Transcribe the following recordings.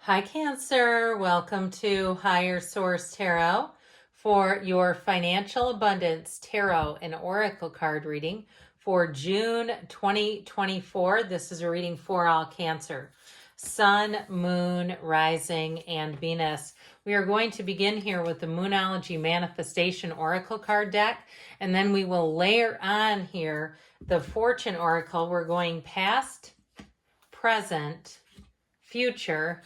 Hi, Cancer. Welcome to Higher Source Tarot for your Financial Abundance Tarot and Oracle card reading for June 2024. This is a reading for all Cancer. Sun, Moon, Rising, and Venus. We are going to begin here with the Moonology Manifestation Oracle card deck, and then we will layer on here the Fortune Oracle. We're going past, present, future.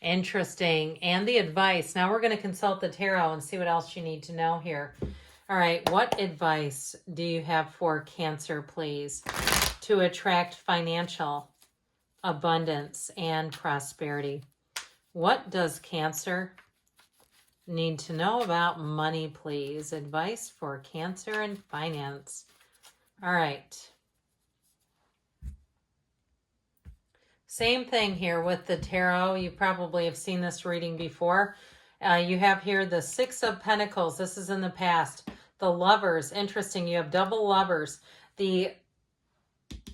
Interesting. And the advice. Now we're going to consult the tarot and see what else you need to know here. All right. What advice do you have for Cancer, please, to attract financial abundance and prosperity? What does Cancer need to know about money, please? Advice for Cancer and finance. All right. Same thing here with the tarot. You probably have seen this reading before. You have here the Six of Pentacles. This is in the past. The Lovers. Interesting. You have double Lovers. The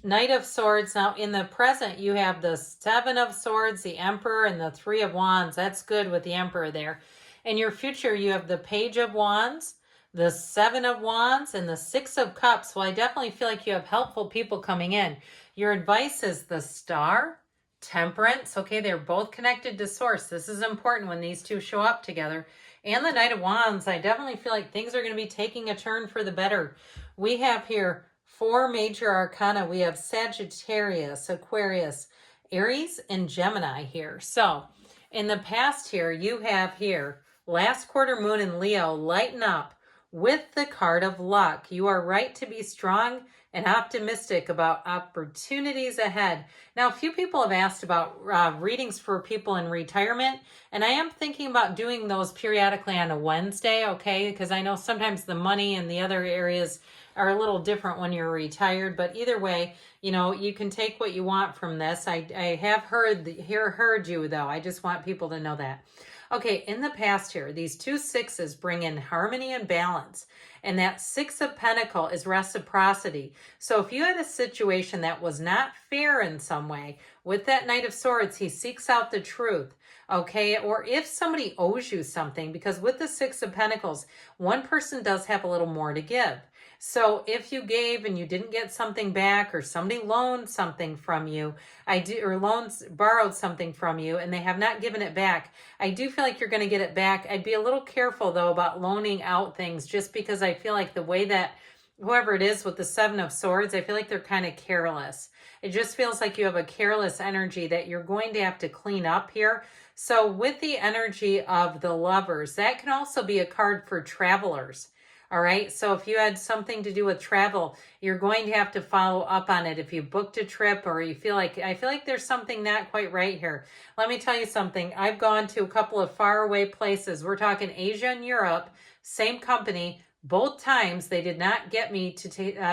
Knight of Swords. Now, in the present, you have the Seven of Swords, the Emperor, and the Three of Wands. That's good with the Emperor there. In your future, you have the Page of Wands, the Seven of Wands, and the Six of Cups. Well, I definitely feel like you have helpful people coming in. Your advice is the Star, Temperance. Okay, they're both connected to Source. This is important when these two show up together. And the Knight of Wands. I definitely feel like things are going to be taking a turn for the better. We have here 4 major arcana. We have Sagittarius, Aquarius, Aries, and Gemini here. So in the past here, you have here last quarter moon in Leo. Lighten up with the card of luck. You are right to be strong and optimistic about opportunities ahead. Now, a few people have asked about readings for people in retirement, and I am thinking about doing those periodically on a Wednesday, okay? Because I know sometimes the money and the other areas are a little different when you're retired, but either way, you know, you can take what you want from this. I have heard you, though. I just want people to know that. Okay, in the past here, these 2 sixes bring in harmony and balance. And that Six of Pentacles is reciprocity. So if you had a situation that was not fair in some way, with that Knight of Swords, he seeks out the truth. Okay, or if somebody owes you something, because with the Six of Pentacles, one person does have a little more to give. So if you gave and you didn't get something back, or somebody loaned something from you, borrowed something from you and they have not given it back, I do feel like you're going to get it back. I'd be a little careful though about loaning out things, just because I feel like the way that whoever it is with the Seven of Swords, I feel like they're kind of careless. It just feels like you have a careless energy that you're going to have to clean up here. So with the energy of the Lovers, that can also be a card for travelers. All right. So if you had something to do with travel, you're going to have to follow up on it. If you booked a trip, or I feel like there's something not quite right here. Let me tell you something. I've gone to a couple of faraway places. We're talking Asia and Europe, same company. Both times they did not get me to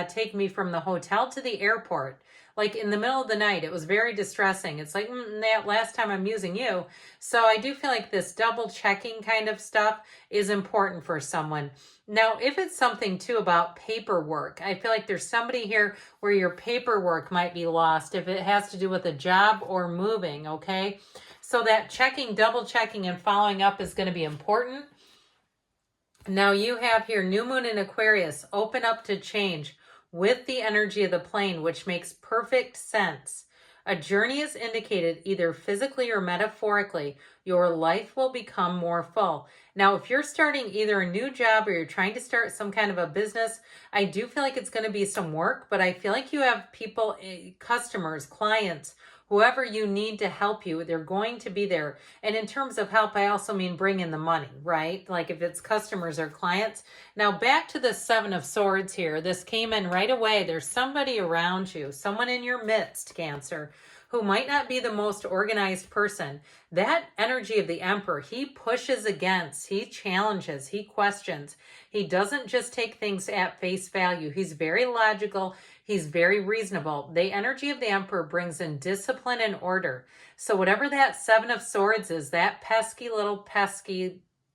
take me from the hotel to the airport. Like in the middle of the night, it was very distressing. It's like, that last time I'm using you. So I do feel like this double checking kind of stuff is important for someone. Now, if it's something too about paperwork, I feel like there's somebody here where your paperwork might be lost if it has to do with a job or moving, okay? So that checking, double checking, and following up is going to be important. Now you have here new moon in Aquarius, open up to change with the energy of the plane, which makes perfect sense. A journey is indicated either physically or metaphorically. Your life will become more full. Now, if you're starting either a new job or you're trying to start some kind of a business, I do feel like it's going to be some work, but I feel like you have people, customers, clients, whoever you need to help you, they're going to be there. And in terms of help, I also mean bring in the money, right? Like if it's customers or clients. Now back to the Seven of Swords here. This came in right away. There's somebody around you, someone in your midst, Cancer, who might not be the most organized person. That energy of the Emperor, he pushes against, he challenges, he questions. He doesn't just take things at face value. He's very logical. He's very reasonable. The energy of the Emperor brings in discipline and order. So whatever that Seven of Swords is, that pesky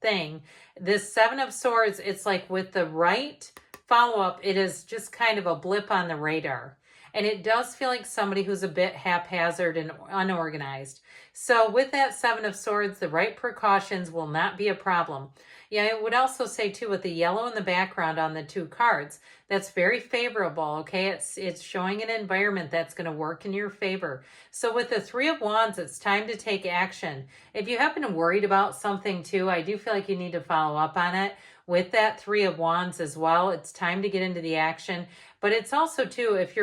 thing, this Seven of Swords, it's like with the right follow-up, it is just kind of a blip on the radar. And it does feel like somebody who's a bit haphazard and unorganized. So with that Seven of Swords, the right precautions will not be a problem. Yeah, I would also say too, with the yellow in the background on the two cards, that's very favorable, okay? It's showing an environment that's going to work in your favor. So with the Three of Wands, it's time to take action. If you happen to worried about something too, I do feel like you need to follow up on it. With that Three of Wands as well, it's time to get into the action. But it's also too, if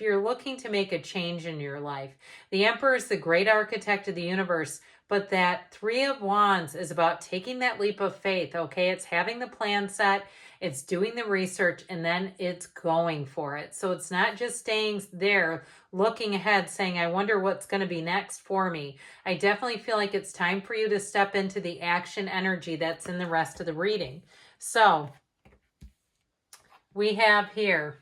you're looking to make a change in your life, the Emperor is the great architect of the universe. But that Three of Wands is about taking that leap of faith, okay? It's having the plan set, it's doing the research, and then it's going for it. So it's not just staying there, looking ahead, saying, I wonder what's going to be next for me. I definitely feel like it's time for you to step into the action energy that's in the rest of the reading. So we have here,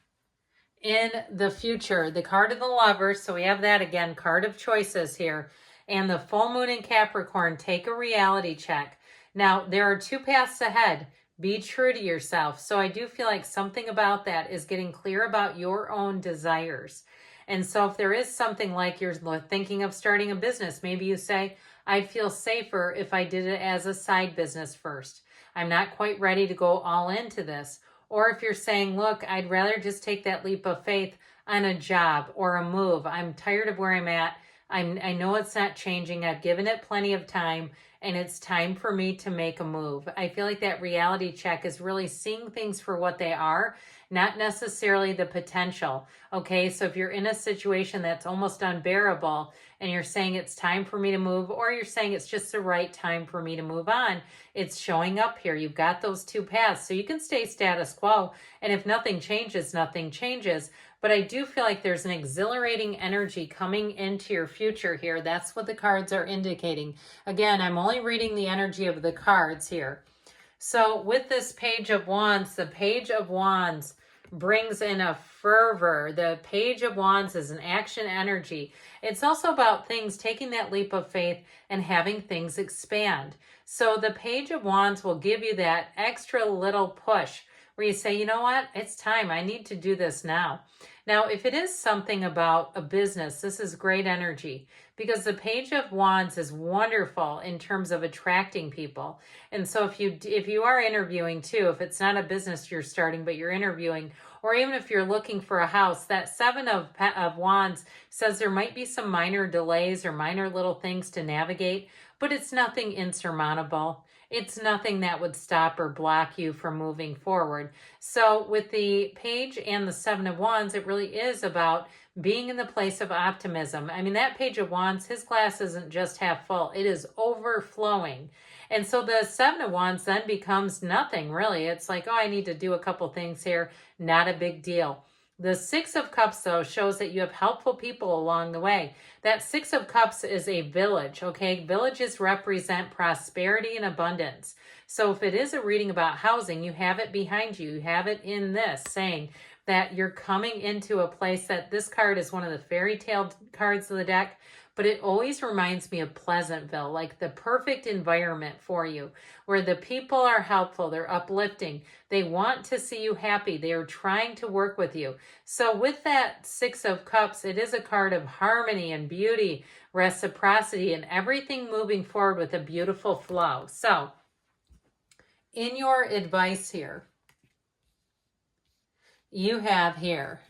in the future, the card of the Lovers. So we have that again, card of choices here. And the full moon in Capricorn, take a reality check. Now, there are two paths ahead. Be true to yourself. So I do feel like something about that is getting clear about your own desires. And so if there is something like you're thinking of starting a business, maybe you say, I'd feel safer if I did it as a side business first. I'm not quite ready to go all into this. Or if you're saying, look, I'd rather just take that leap of faith on a job or a move. I'm tired of where I'm at. I know it's not changing. I've given it plenty of time, and it's time for me to make a move. I feel like that reality check is really seeing things for what they are, not necessarily the potential. Okay, so if you're in a situation that's almost unbearable and you're saying it's time for me to move, or you're saying it's just the right time for me to move on, it's showing up here. You've got those two paths. So you can stay status quo, and if nothing changes, nothing changes. But I do feel like there's an exhilarating energy coming into your future here. That's what the cards are indicating. Again, I'm only reading the energy of the cards here. So with this Page of Wands, the Page of Wands brings in a fervor. The Page of Wands is an action energy. It's also about things, taking that leap of faith and having things expand. So the Page of Wands will give you that extra little push where you say, you know what, it's time. I need to do this now. Now, if it is something about a business, this is great energy, because the Page of Wands is wonderful in terms of attracting people. And so if you are interviewing too, if it's not a business you're starting, but you're interviewing, or even if you're looking for a house, that Seven of Wands says there might be some minor delays or minor little things to navigate, but it's nothing insurmountable. It's nothing that would stop or block you from moving forward. So with the Page and the Seven of Wands, it really is about being in the place of optimism. I mean, that Page of Wands, his glass isn't just half full, it is overflowing. And so the Seven of Wands then becomes nothing, really. It's like, oh, I need to do a couple things here. Not a big deal. The Six of Cups, though, shows that you have helpful people along the way. That Six of Cups is a village, okay? Villages represent prosperity and abundance. So if it is a reading about housing, you have it behind you. You have it in this, saying that you're coming into a place that this card is one of the fairy tale cards of the deck, but it always reminds me of Pleasantville, like the perfect environment for you, where the people are helpful, they're uplifting, they want to see you happy, they are trying to work with you. So with that Six of Cups, it is a card of harmony and beauty, reciprocity, and everything moving forward with a beautiful flow. So in your advice here, you have here,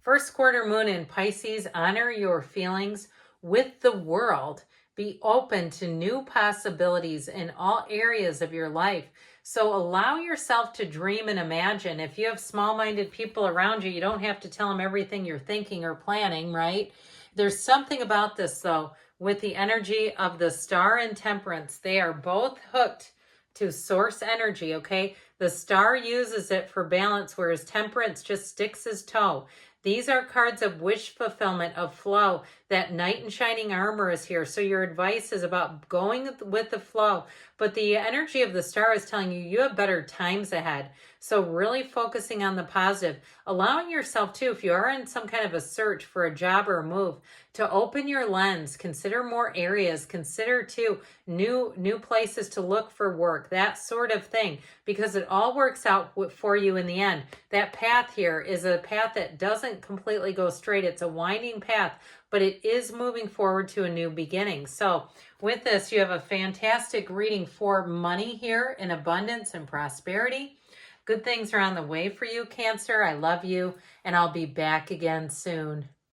first quarter moon in Pisces, honor your feelings with the world. Be open to new possibilities in all areas of your life. So allow yourself to dream and imagine. If you have small-minded people around you, you don't have to tell them everything you're thinking or planning, right? There's something about this, though, with the energy of the Star and Temperance. They are both hooked to source energy, okay? The Star uses it for balance, whereas Temperance just sticks his toe. These are cards of wish fulfillment, of flow. That knight in shining armor is here. So your advice is about going with the flow. But the energy of the star is telling you you have better times ahead. So really focusing on the positive, allowing yourself too, if you are in some kind of a search for a job or a move, to open your lens, consider more areas, consider too new places to look for work, that sort of thing, because it all works out for you in the end. That path here is a path that doesn't completely go straight. It's a winding path, but it is moving forward to a new beginning. So with this, you have a fantastic reading for money here in abundance and prosperity. Good things are on the way for you, Cancer. I love you, and I'll be back again soon.